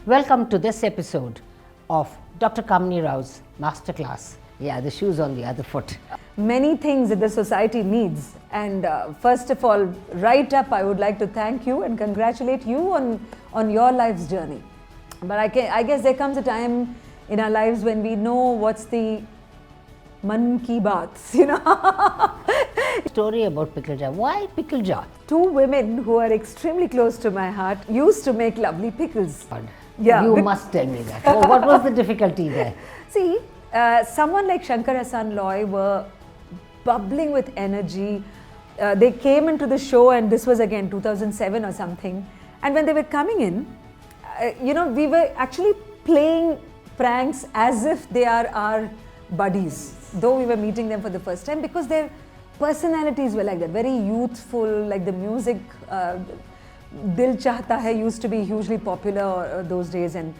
Welcome to this episode of Dr. Kamini Rao's Masterclass. Yeah, the shoe's on the other foot. Many things that the society needs, and first of all, right up, I would like to thank you and congratulate you on your life's journey. But I guess there comes a time in our lives when we know what's the man ki baats, Story about Pickle Jar. Why Pickle Jar? Two women who are extremely close to my heart used to make lovely pickles. Yeah, you must tell me that. Oh, what was the difficulty there? See, someone like Shankar Hassan Loy were bubbling with energy. They came into the show, and this was again 2007 or something. And when they were coming in, we were actually playing pranks as if they are our buddies, though we were meeting them for the first time, because their personalities were like that, very youthful, like the music. Dil Chahta Hai used to be hugely popular those days, and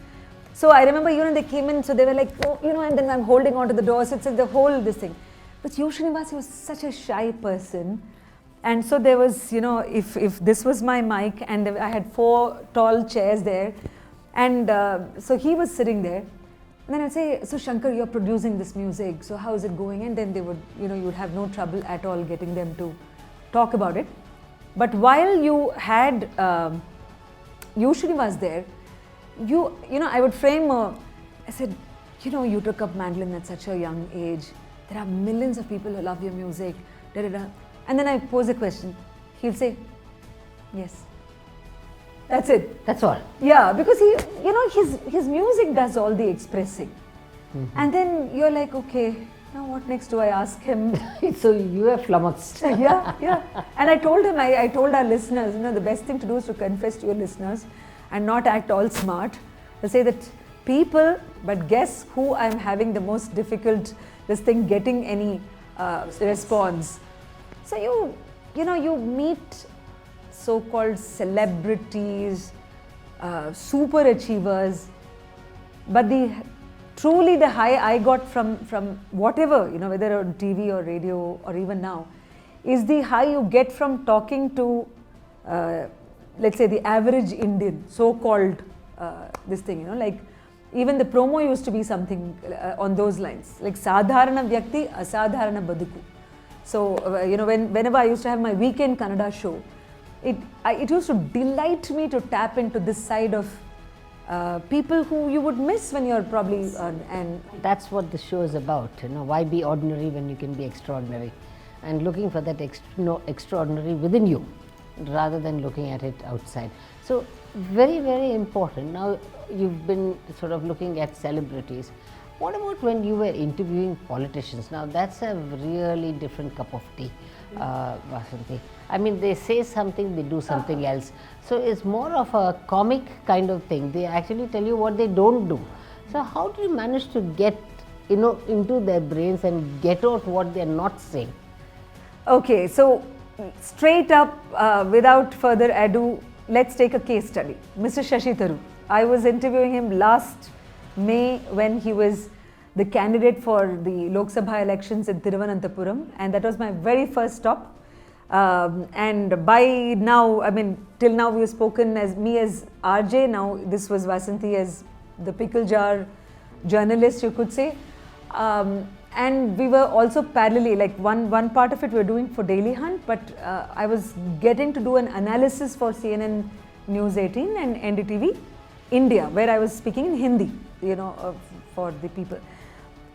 so I remember, they came in, so they were like, and then I'm holding on to the door, so it's like the whole this thing. But Srinivas was such a shy person, and so there was, if this was my mic, and I had 4 tall chairs there, and so he was sitting there, and then I'd say, so Shankar, you're producing this music, so how is it going? And then they would, you would have no trouble at all getting them to talk about it. But while you had Srinivas there, I would frame I said, you took up mandolin at such a young age. There are millions of people who love your music. Da, da, da. And then I pose a question. He'll say, yes. That's it. That's all. Yeah, because his music does all the expressing. Mm-hmm. And then you're like, okay, now what next do I ask him? So you are flummoxed. Yeah. And I told him, I told our listeners, the best thing to do is to confess to your listeners and not act all smart. I say that people, but guess who I'm having the most difficult, getting any response. So you meet so-called celebrities, super achievers, but truly the high I got from whatever, whether on TV or radio or even now, is the high you get from talking to, let's say, the average Indian, so-called like even the promo used to be something on those lines, like Sadharana Vyakti, Asadharana Baduku. So, whenever I used to have my weekend Kannada show, it used to delight me to tap into this side of people who you would miss when you're probably and that's what the show is about. Why be ordinary when you can be extraordinary, and looking for that extraordinary within you rather than looking at it outside. So very, very important. Now you've been sort of looking at celebrities. What about when you were interviewing politicians? Now that's a really different cup of tea, Vasanthi. I mean, they say something, they do something else. So it's more of a comic kind of thing. They actually tell you what they don't do. So how do you manage to get, into their brains and get out what they're not saying? Okay, so straight up, without further ado, let's take a case study. Mr. Shashi Tharoor. I was interviewing him last May when he was the candidate for the Lok Sabha elections in Thiruvananthapuram, and that was my very first stop. And by now, till now we've spoken as me as RJ, now this was Vasanthi as the Pickle Jar journalist, you could say. And we were also parallelly, like one part of it we were doing for Daily Hunt, but I was getting to do an analysis for CNN News 18 and NDTV India, where I was speaking in Hindi, for the people.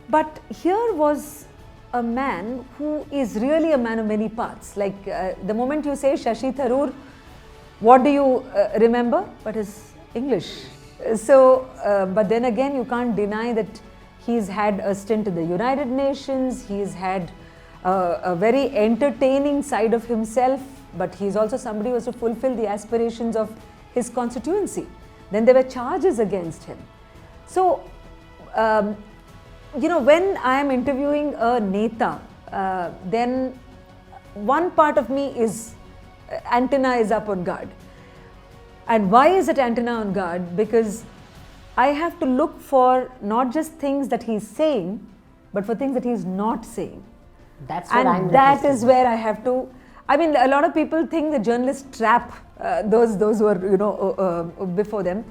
But here was a man who is really a man of many parts. Like the moment you say Shashi Tharoor, what do you remember? But his English. So, but then again, you can't deny that he's had a stint in the United Nations. He's had a very entertaining side of himself, but he's also somebody who has to fulfill the aspirations of his constituency. Then there were charges against him. So, when I am interviewing a Neta, then one part of me is, antenna is up on guard. And why is it antenna on guard? Because I have to look for not just things that he's saying, but for things that he's not saying. That's what I'm that is where I have to, a lot of people think the journalists trap those who are, before them.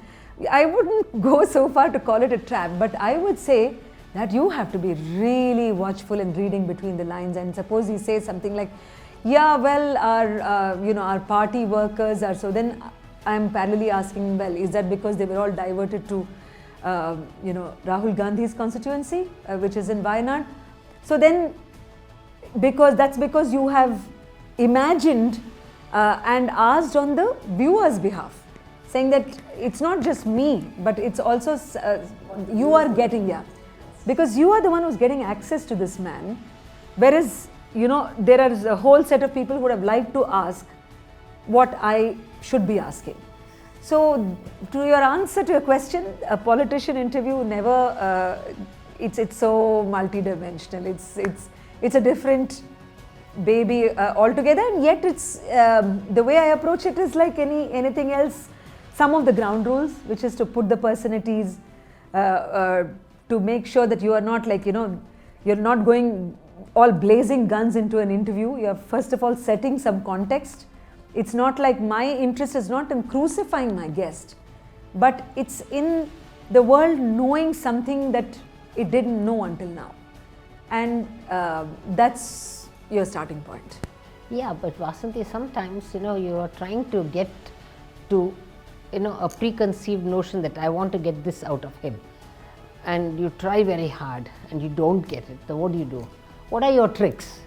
I wouldn't go so far to call it a trap, but I would say that you have to be really watchful in reading between the lines. And suppose he says something like, yeah, well, our party workers are, so then I'm parallelly asking, well, is that because they were all diverted to, Rahul Gandhi's constituency, which is in Wayanad? So then, that's because you have imagined and asked on the viewer's behalf, saying that it's not just me, but it's also you are getting, because you are the one who's getting access to this man, whereas, there are a whole set of people who would have liked to ask what I should be asking. So, to your answer to your question, a politician interview never, it's so multi-dimensional. It's a different baby altogether, and yet it's the way I approach it is like anything else. Some of the ground rules, which is to put the person at ease, to make sure that you are not like, you're not going all blazing guns into an interview. You are first of all setting some context. It's not like my interest is not in crucifying my guest, but it's in the world knowing something that it didn't know until now. And that's your starting point. Yeah, but Vasanthi, sometimes, you are trying to get to, a preconceived notion that I want to get this out of him. And you try very hard and you don't get it. So what do? What are your tricks?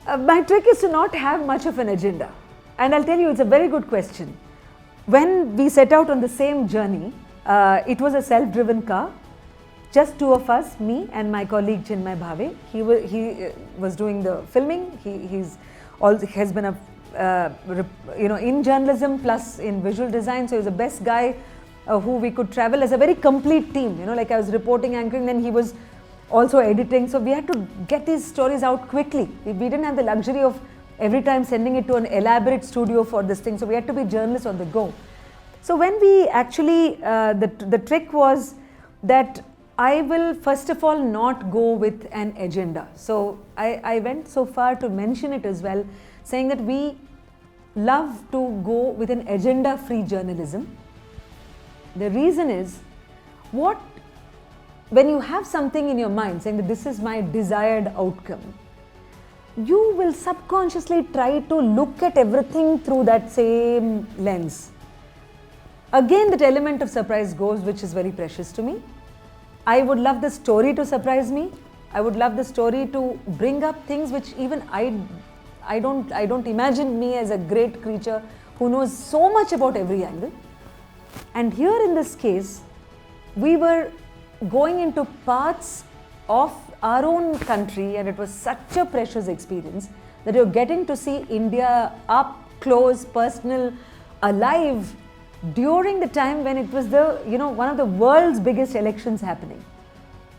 My trick is to not have much of an agenda. And I'll tell you, it's a very good question. When we set out on the same journey, it was a self-driven car. Just two of us, me and my colleague Chinmay Bhave. He was doing the filming. He has been in journalism plus in visual design. So he's the best guy who we could travel as a very complete team. Like I was reporting, anchoring, then he was also editing. So we had to get these stories out quickly. We didn't have the luxury of every time sending it to an elaborate studio for this thing. So we had to be journalists on the go. So when we actually, the trick was that I will first of all not go with an agenda. So I went so far to mention it as well, saying that we love to go with an agenda-free journalism. The reason is, when you have something in your mind saying that this is my desired outcome, you will subconsciously try to look at everything through that same lens. Again, that element of surprise goes, which is very precious to me. I would love the story to surprise me. I would love the story to bring up things which even I don't imagine me as a great creature who knows so much about every angle. And here in this case, we were going into parts of our own country, and it was such a precious experience that you're getting to see India up close, personal, alive during the time when it was one of the world's biggest elections happening.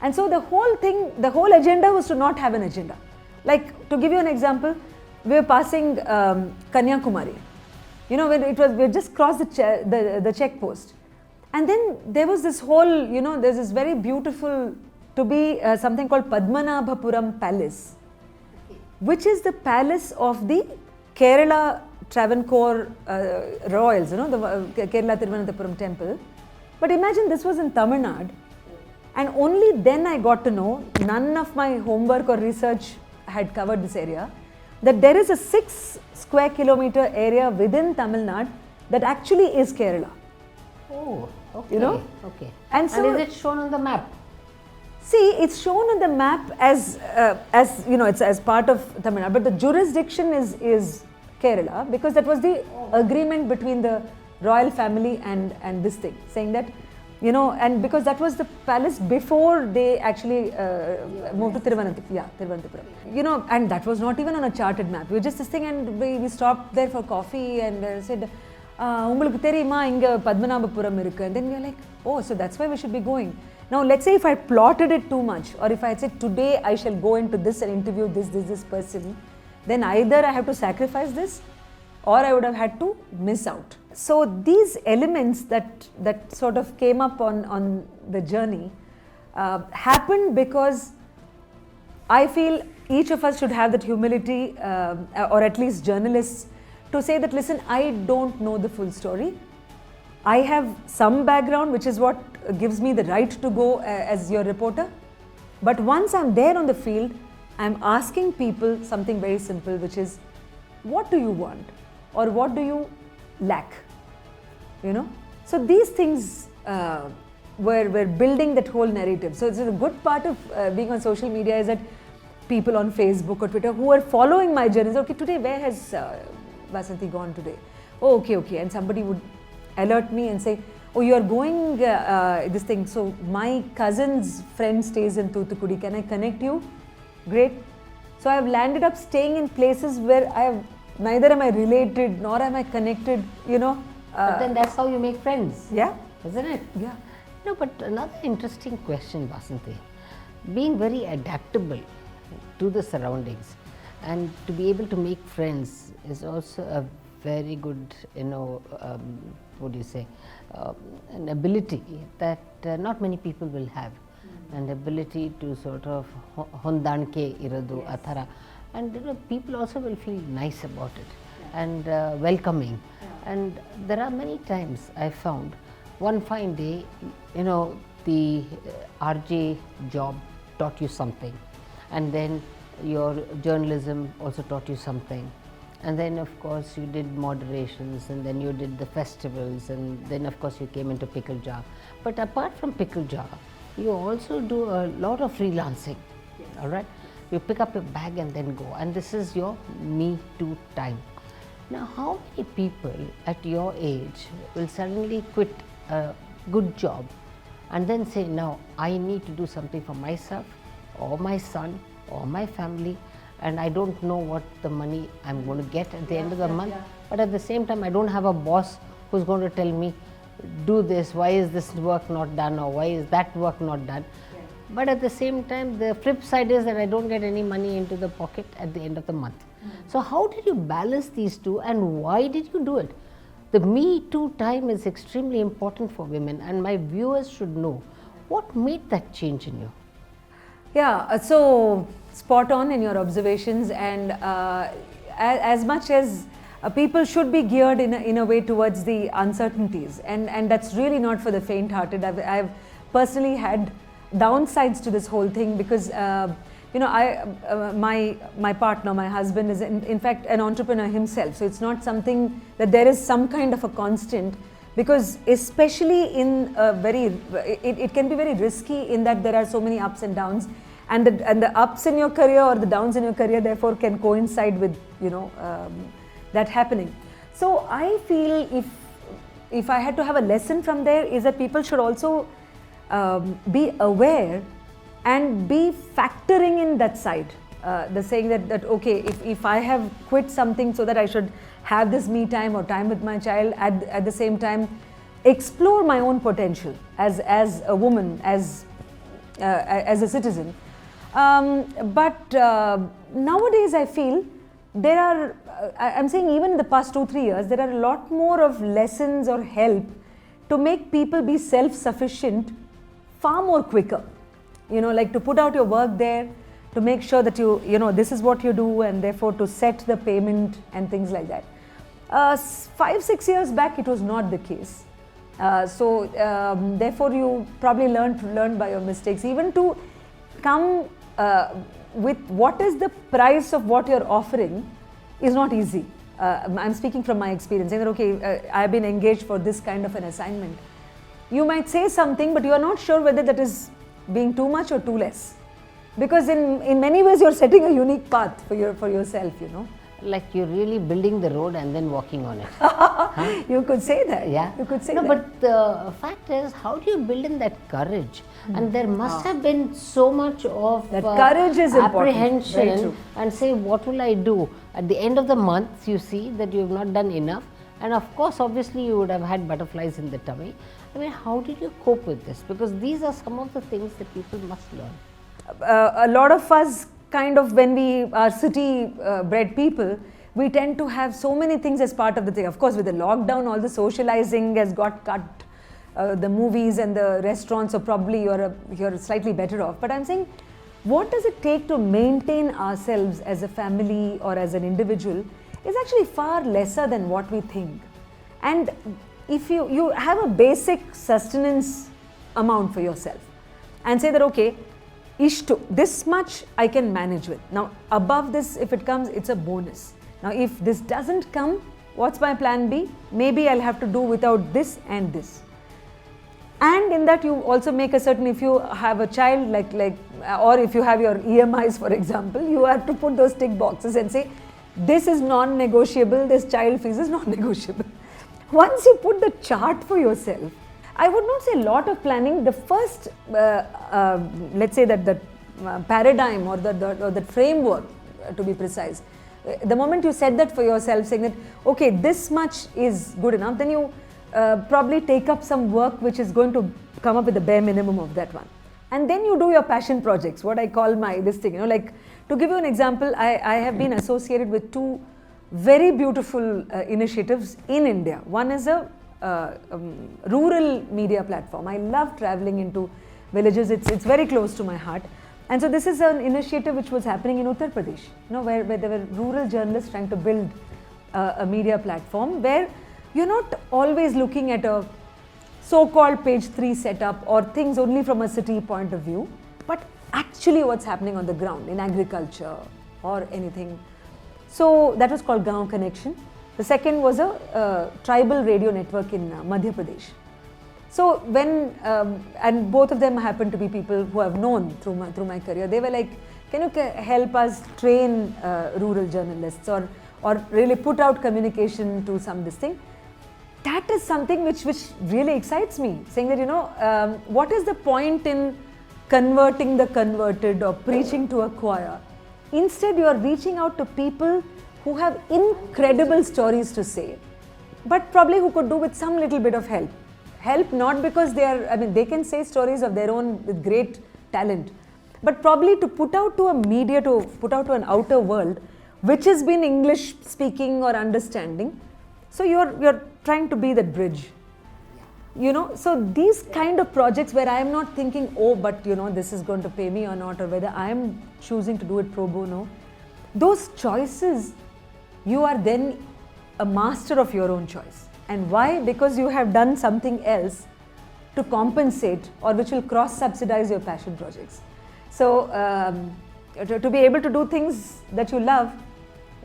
And so the whole agenda was to not have an agenda. Like, to give you an example, we were passing Kanyakumari. When we had just crossed the check post. And then there was this whole, there's this very beautiful, to be something called Padmanabhapuram Palace, which is the palace of the Kerala Travancore royals, the Kerala Thiruvananthapuram temple. But imagine this was in Tamil Nadu, and only then I got to know, none of my homework or research had covered this area, that there is a 6 square kilometer area within Tamil Nadu that actually is Kerala. Oh, okay. Okay. And so, is it shown on the map? See, it's shown on the map as it's as part of Tamil Nadu, but the jurisdiction is Kerala, because that was the agreement between the royal family and this thing, saying that, and because that was the palace before they actually moved to Thiruvananthapuram. And that was not even on a charted map. We were just this thing, and we stopped there for coffee and said, உங்களுக்கு தெரியுமா இங்க பத்மநாபபுரம் இருக்கு, and then we are like, oh, so that's why we should be going. Now let's say if I plotted it too much, or if I had said today I shall go into this and interview this person, then either I have to sacrifice this or I would have had to miss out. So these elements that sort of came up on the journey happened because I feel each of us should have that humility, or at least journalists, to say that, listen, I don't know the full story. I have some background, which is what gives me the right to go as your reporter. But once I'm there on the field, I'm asking people something very simple, which is, what do you want? Or what do you lack? You know? So these things were building that whole narrative. So it's a good part of being on social media is that people on Facebook or Twitter who are following my journey say, okay, today where has Vasanthi gone today? Oh, okay. And somebody would alert me and say, oh, you are going this thing. So my cousin's friend stays in Thoothukudi. Can I connect you? Great. So I have landed up staying in places where neither am I related nor am I connected, you know. But then that's how you make friends. Yeah. Isn't it? Yeah. No, but another interesting question, Vasanthi. Being very adaptable to the surroundings and to be able to make friends is also a very good, what do you say, an ability that not many people will have. An ability to sort of hondanke iradu athara, and people also will feel nice about it and welcoming. And there are many times I found one fine day, the RJ job taught you something, and then your journalism also taught you something, and then of course you did moderations, and then you did the festivals, and then of course you came into Pickle Jar. But apart from Pickle Jar, you also do a lot of freelancing. Yes. All right, you pick up your bag and then go, and this is your me too time. Now, how many people at your age will suddenly quit a good job and then say, now I need to do something for myself or my son or my family, and I don't know what the money I'm going to get at the end of the month, but at the same time I don't have a boss who's going to tell me, do this, why is this work not done, or why is that work not done. Yeah. But at the same time, the flip side is that I don't get any money into the pocket at the end of the month. So how did you balance these two, and why did you do it? The Me Too time is extremely important for women, and my viewers should know what made that change in you. Yeah, so spot on in your observations, and as much as people should be geared in a way towards the uncertainties, and that's really not for the faint-hearted. I've personally had downsides to this whole thing because my partner, my husband, is in fact an entrepreneur himself. So it's not something that there is some kind of a constant, because especially in it can be very risky in that there are so many ups and downs, and the ups in your career or the downs in your career therefore can coincide with that happening. So I feel if I had to have a lesson from there is that people should also be aware and be factoring in that side. The saying that okay, if I have quit something so that I should have this me time or time with my child, at the same time explore my own potential as a woman, as a citizen. But nowadays I feel there are, I'm saying even in the past 2-3 years, there are a lot more of lessons or help to make people be self-sufficient far more quicker. Like to put out your work there, to make sure that this is what you do, and therefore to set the payment and things like that. 5-6 years back, it was not the case. Therefore you probably learned by your mistakes. Even to come with what is the price of what you're offering is not easy. I'm speaking from my experience, saying that okay, I've been engaged for this kind of an assignment. You might say something, but you are not sure whether that is being too much or too less, because in many ways you're setting a unique path for yourself. Like you're really building the road and then walking on it. Huh? You could say that. Yeah. You could say no, that. But the fact is, how do you build in that courage? And there must have been so much of that courage is apprehension, and say, what will I do? At the end of the month, you see that you have not done enough. And of course, obviously, you would have had butterflies in the tummy. I mean, how did you cope with this? Because these are some of the things that people must learn. A lot of us kind of, when we are city bred people, we tend to have so many things as part of the thing. Of course, with the lockdown, all the socializing has got cut. The movies and the restaurants, so probably you're slightly better off. But I'm saying, what does it take to maintain ourselves as a family or as an individual is actually far lesser than what we think. And if you have a basic sustenance amount for yourself and say that, okay, this much I can manage with. Now above this, if it comes, it's a bonus. Now if this doesn't come, what's my plan B? Maybe I'll have to do without this and this. And in that, you also make a certain, if you have a child or if you have your EMIs, for example, you have to put those tick boxes and say, this is non-negotiable, this child fees is non-negotiable. Once you put the chart for yourself, I would not say a lot of planning. The first, let's say that the paradigm or the framework, to be precise, the moment you set that for yourself, saying that, okay, this much is good enough, then you probably take up some work which is going to come up with the bare minimum of that one. And then you do your passion projects, what I call this thing, like, to give you an example, I have been associated with two very beautiful initiatives in India. One is a rural media platform. I love traveling into villages, it's very close to my heart. And so this is an initiative which was happening in Uttar Pradesh, where there were rural journalists trying to build a media platform where you're not always looking at a so-called page 3 setup or things only from a city point of view, but actually what's happening on the ground in agriculture or anything. So that was called Gaon Connection. The second was a tribal radio network in Madhya Pradesh. So when, and both of them happened to be people who I've known through my career, they were like, can you help us train rural journalists or really put out communication to this thing? That is something which really excites me, saying that, what is the point in converting the converted or preaching to a choir? Instead, you are reaching out to people who have incredible stories to say, but probably who could do with some little bit of help. Help not because they can say stories of their own with great talent, but probably to put out to a media, to put out to an outer world, which has been English speaking or understanding. So you're trying to be that bridge. So these kind of projects where I am not thinking, oh, but this is going to pay me or not, or whether I am choosing to do it pro bono, those choices, you are then a master of your own choice. And why? Because you have done something else to compensate or which will cross-subsidize your passion projects. So to be able to do things that you love,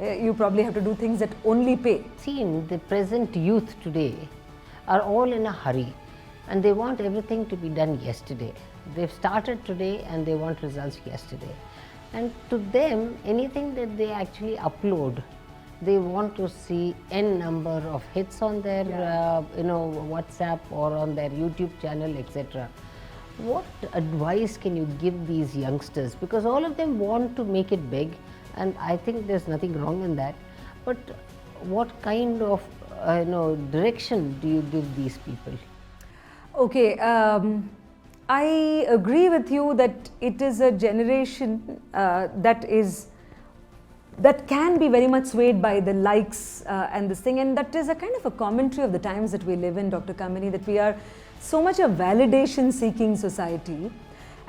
you probably have to do things that only pay. See, in the present youth today are all in a hurry and they want everything to be done yesterday. They've started today and they want results yesterday. And to them, anything that they actually upload, they want to see n number of hits on their WhatsApp or on their YouTube channel, etc. What advice can you give these youngsters? Because all of them want to make it big, and I think there's nothing wrong in that. But what kind of direction do you give these people? Okay, I agree with you that it is a generation that can be very much swayed by the likes and this thing, and that is a kind of a commentary of the times that we live in, Dr. Kamini, that we are so much a validation seeking society.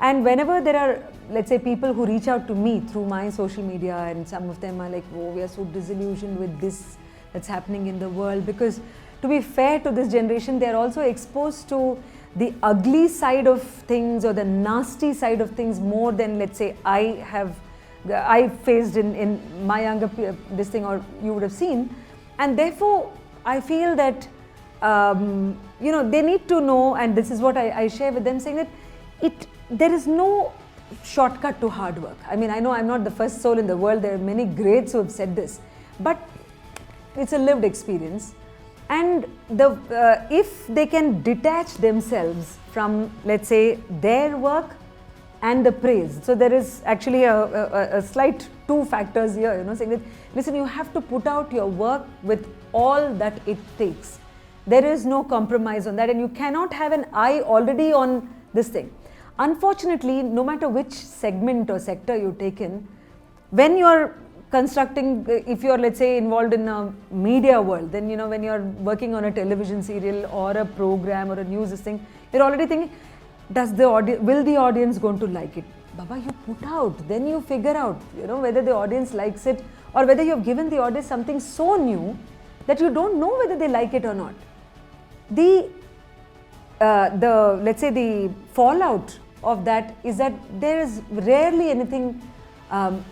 And whenever there are, let's say, people who reach out to me through my social media, and some of them are like, oh, we are so disillusioned with this that's happening in the world, because to be fair to this generation, they are also exposed to the ugly side of things or the nasty side of things more than, let's say, I faced in my younger this thing, or you would have seen. And therefore I feel that they need to know, and this is what I share with them, saying that there is no shortcut to hard work. I mean, I know I'm not the first soul in the world, there are many greats who have said this, but it's a lived experience. And if they can detach themselves from, let's say, their work and the praise. So there is actually a slight two factors here, saying that, listen, you have to put out your work with all that it takes. There is no compromise on that, and you cannot have an eye already on this thing. Unfortunately, no matter which segment or sector you take in, when you're constructing, if you're, let's say, involved in a media world, then when you're working on a television serial or a program or a news thing, you're already thinking, will the audience going to like it? Baba, you put out, then you figure out, whether the audience likes it, or whether you have given the audience something so new that you don't know whether they like it or not. let's say the fallout of that is that there is rarely anything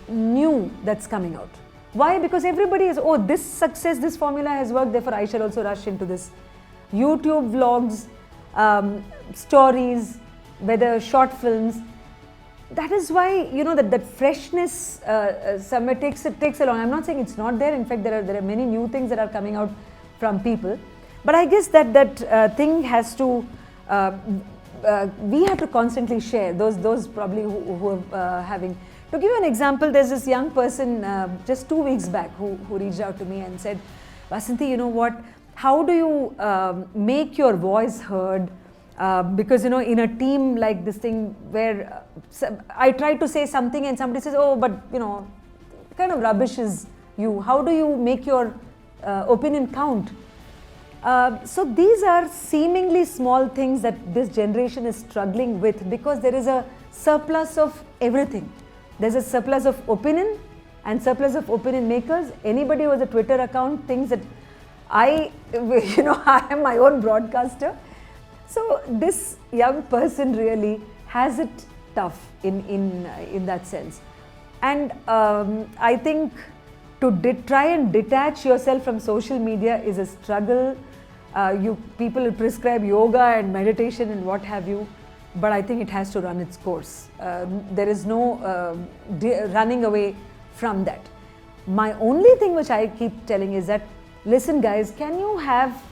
new that's coming out. Why? Because everybody is, oh, this success, this formula has worked, therefore I shall also rush into this. YouTube vlogs, stories, whether short films. That is why, you know, that freshness somewhere takes a long. I'm not saying it's not there. In fact, there are many new things that are coming out from people. But I guess that thing has to, we have to constantly share. Those probably who are having. To give you an example, there's this young person just 2 weeks back who reached out to me and said, Vasanthi, you know what? How do you make your voice heard? Because, you know, in a team like this thing where I try to say something and somebody says, oh, but, you know, kind of rubbish is you. How do you make your opinion count? So these are seemingly small things that this generation is struggling with because there is a surplus of everything. There's a surplus of opinion and surplus of opinion makers. Anybody who has a Twitter account thinks that I am my own broadcaster. So this young person really has it tough in that sense. And I think to try and detach yourself from social media is a struggle. People prescribe yoga and meditation and what have you, but I think it has to run its course. There is no running away from that. My only thing which I keep telling is that, listen guys, can you have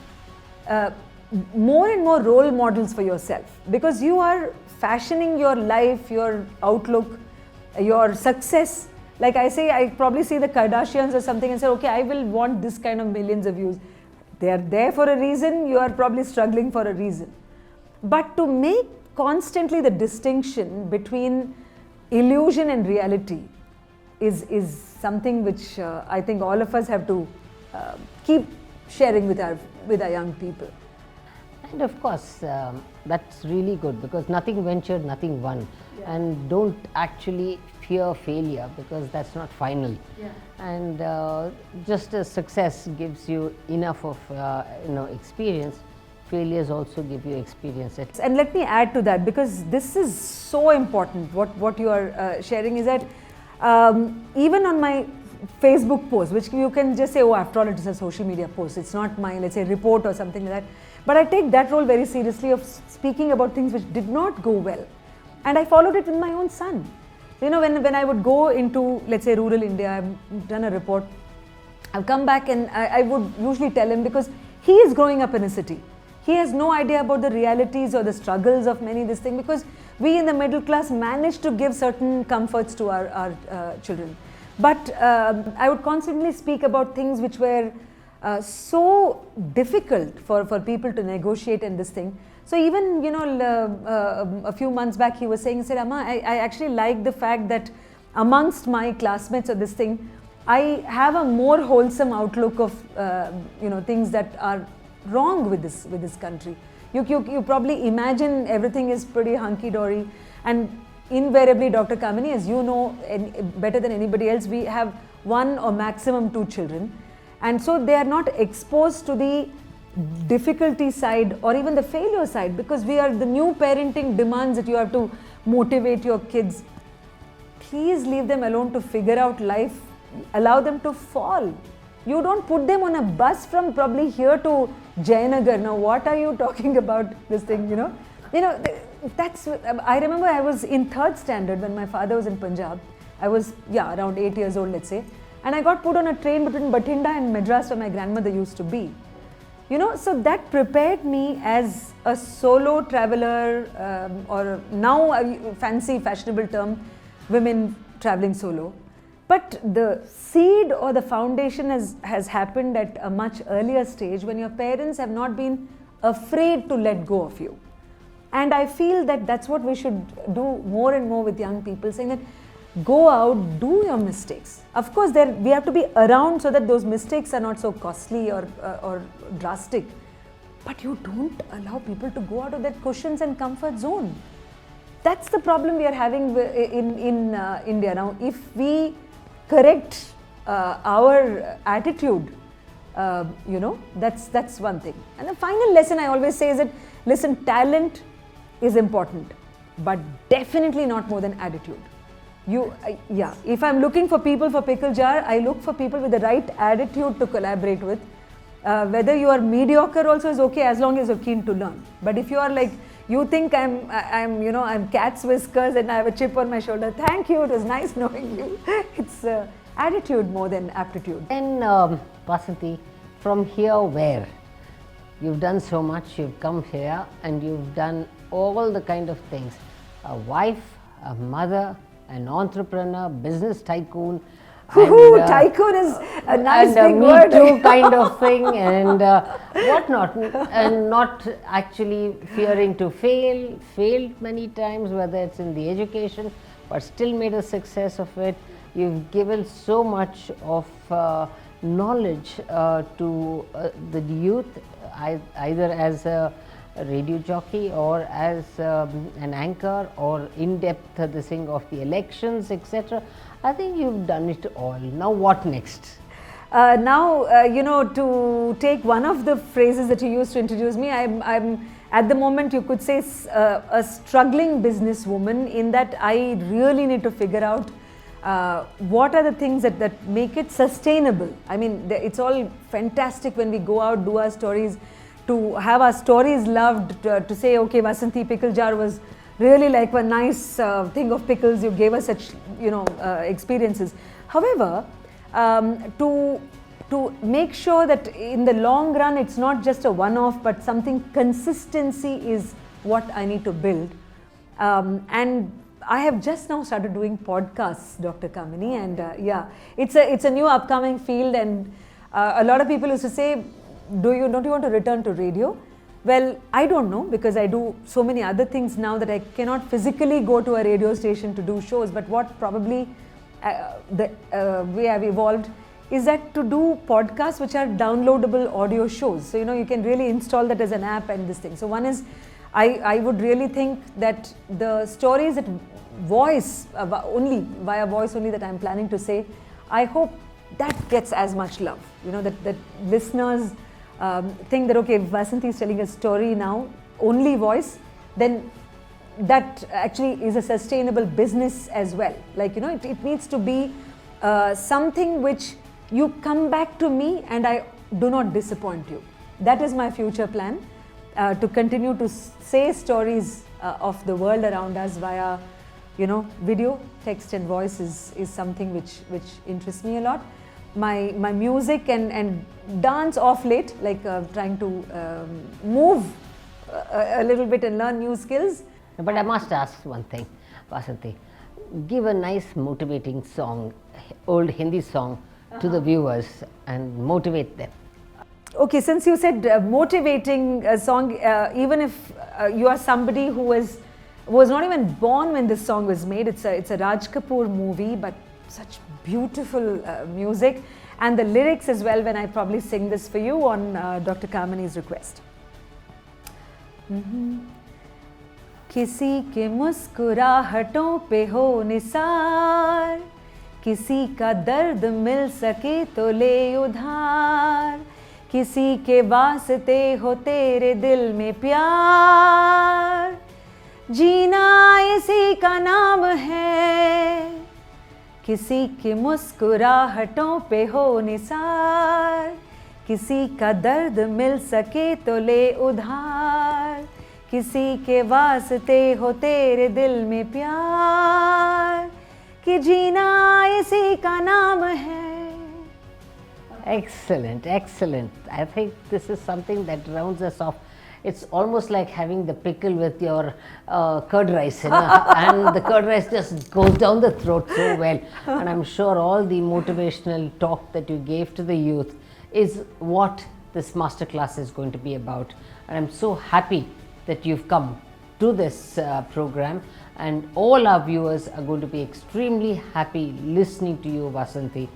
more and more role models for yourself? Because you are fashioning your life, your outlook, your success. Like I say, I probably see the Kardashians or something and say, okay, I will want this kind of millions of views. They are there for a reason, you are probably struggling for a reason. But to make constantly the distinction between illusion and reality is something which I think all of us have to keep sharing with our young people. And of course, that's really good because nothing ventured, nothing won. Yeah. And don't actually fear failure because that's not final. Yeah. And just as success gives you enough of experience, failures also give you experience. And let me add to that because this is so important. What you are sharing is that even on my Facebook post, which you can just say, oh, after all, it is a social media post. It's not my, let's say, report or something like that. But I take that role very seriously of speaking about things which did not go well. And I followed it with my own son. You know, when I would go into, let's say, rural India, I've done a report. I've come back and I would usually tell him because he is growing up in a city. He has no idea about the realities or the struggles of many this thing because we in the middle class managed to give certain comforts to our children. But I would constantly speak about things which were so difficult for people to negotiate in this thing. So even, you know, a few months back he was saying, he said, Amma, I actually like the fact that amongst my classmates of this thing, I have a more wholesome outlook of, things that are wrong with this country. You probably imagine everything is pretty hunky-dory, and invariably, Dr. Kamini, as you know better than anybody else, we have 1 or maximum 2 children. And so they are not exposed to the difficulty side or even the failure side because the new parenting demands that you have to motivate your kids. Please leave them alone to figure out life. Allow them to fall. You don't put them on a bus from probably here to Jayanagar. Now, what are you talking about this thing, you know? I remember I was in 3rd standard when my father was in Punjab. I was, around 8 years old, let's say. And I got put on a train between Bathinda and Madras where my grandmother used to be. You know, so that prepared me as a solo traveler or now a fancy fashionable term, women traveling solo. But the seed or the foundation has happened at a much earlier stage when your parents have not been afraid to let go of you. And I feel that that's what we should do more and more with young people, saying that go out, do your mistakes. Of course, we have to be around so that those mistakes are not so costly or drastic. But you don't allow people to go out of their cushions and comfort zone. That's the problem we are having in India now. If we correct our attitude, That's one thing. And the final lesson I always say is that, listen, talent is important, but definitely not more than attitude. If I'm looking for people for Pickle Jar, I look for people with the right attitude to collaborate with. Whether you are mediocre also is okay, as long as you're keen to learn. But if you are like, you think I'm cat's whiskers and I have a chip on my shoulder, thank you, it was nice knowing you. It's attitude more than aptitude. And Vasanthi, from here where? You've done so much, you've come here and you've done all the kind of things. A wife, a mother, an entrepreneur, business tycoon. Tycoon is a nice big word. Me too kind of thing, and whatnot, and not actually fearing to failed many times, whether it's in the education, but still made a success of it. You've given so much of knowledge to the youth, either as a radio jockey or as an anchor, or in-depth the thing of the elections, etc. I think you've done it all. Now what next? To take one of the phrases that you used to introduce me, I'm at the moment, you could say, a struggling businesswoman, in that I really need to figure out what are the things that make it sustainable. I mean, it's all fantastic when we go out, do our stories, to have our stories loved, to say, okay, Vasanthi, Pickle Jar was really like a nice thing of pickles, you gave us such, experiences. However, to make sure that in the long run, it's not just a one-off, but something, consistency is what I need to build. And I have just now started doing podcasts, Dr. Kamini, and it's a new upcoming field, and a lot of people used to say, don't you want to return to radio? Well, I don't know, because I do so many other things now that I cannot physically go to a radio station to do shows. But what probably the way I've evolved is that to do podcasts which are downloadable audio shows. So, you can really install that as an app and this thing. So, one is, I would really think that the stories that via voice only that I'm planning to say, I hope that gets as much love. That listeners think that, okay, Vasanthi is telling a story now, only voice, then that actually is a sustainable business as well. Like, it needs to be something which you come back to me and I do not disappoint you. That is my future plan, to continue to say stories of the world around us via, video, text and voice is something which interests me a lot. My music and dance off late, like trying to move a little bit and learn new skills. But I must ask one thing, Vasanthi. Give a nice motivating song, old Hindi song, to the viewers and motivate them. Okay, since you said motivating a song, even if you are somebody who was not even born when this song was made, it's a Raj Kapoor movie, but such beautiful music, and the lyrics as well, when I probably sing this for you on Dr. Kamini's request. किसी के मुस्कुराहटों पे हो निसार, किसी का दर्द मिल सके तो ले उधार, किसी के वास्ते हो तेरे दिल में प्यार, जीना इसी का नाम है, किसी के मुस्कुराहटों पे हो निसार, किसी का दर्द मिल सके तो ले उधार, किसी के वास्ते हो तेरे दिल में प्यार, कि जीना इसी का नाम है. Excellent, excellent. I think this is something that rounds us off. It's almost like having the pickle with your curd rice, and the curd rice just goes down the throat so well. And I'm sure all the motivational talk that you gave to the youth is what this masterclass is going to be about. And I'm so happy that you've come to this program, and all our viewers are going to be extremely happy listening to you, Vasanthi.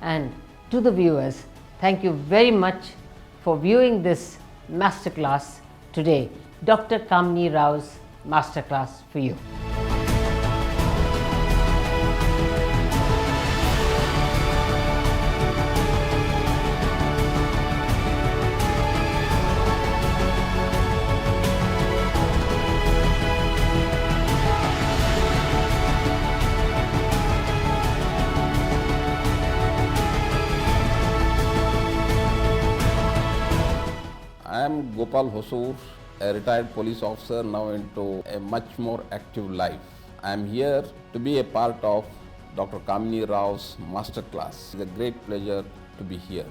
And to the viewers, thank you very much for viewing this masterclass today. Dr. Kamini Rao's masterclass for you. I am Gopal Hosur, a retired police officer now into a much more active life. I am here to be a part of Dr. Kamini Rao's masterclass. It's a great pleasure to be here.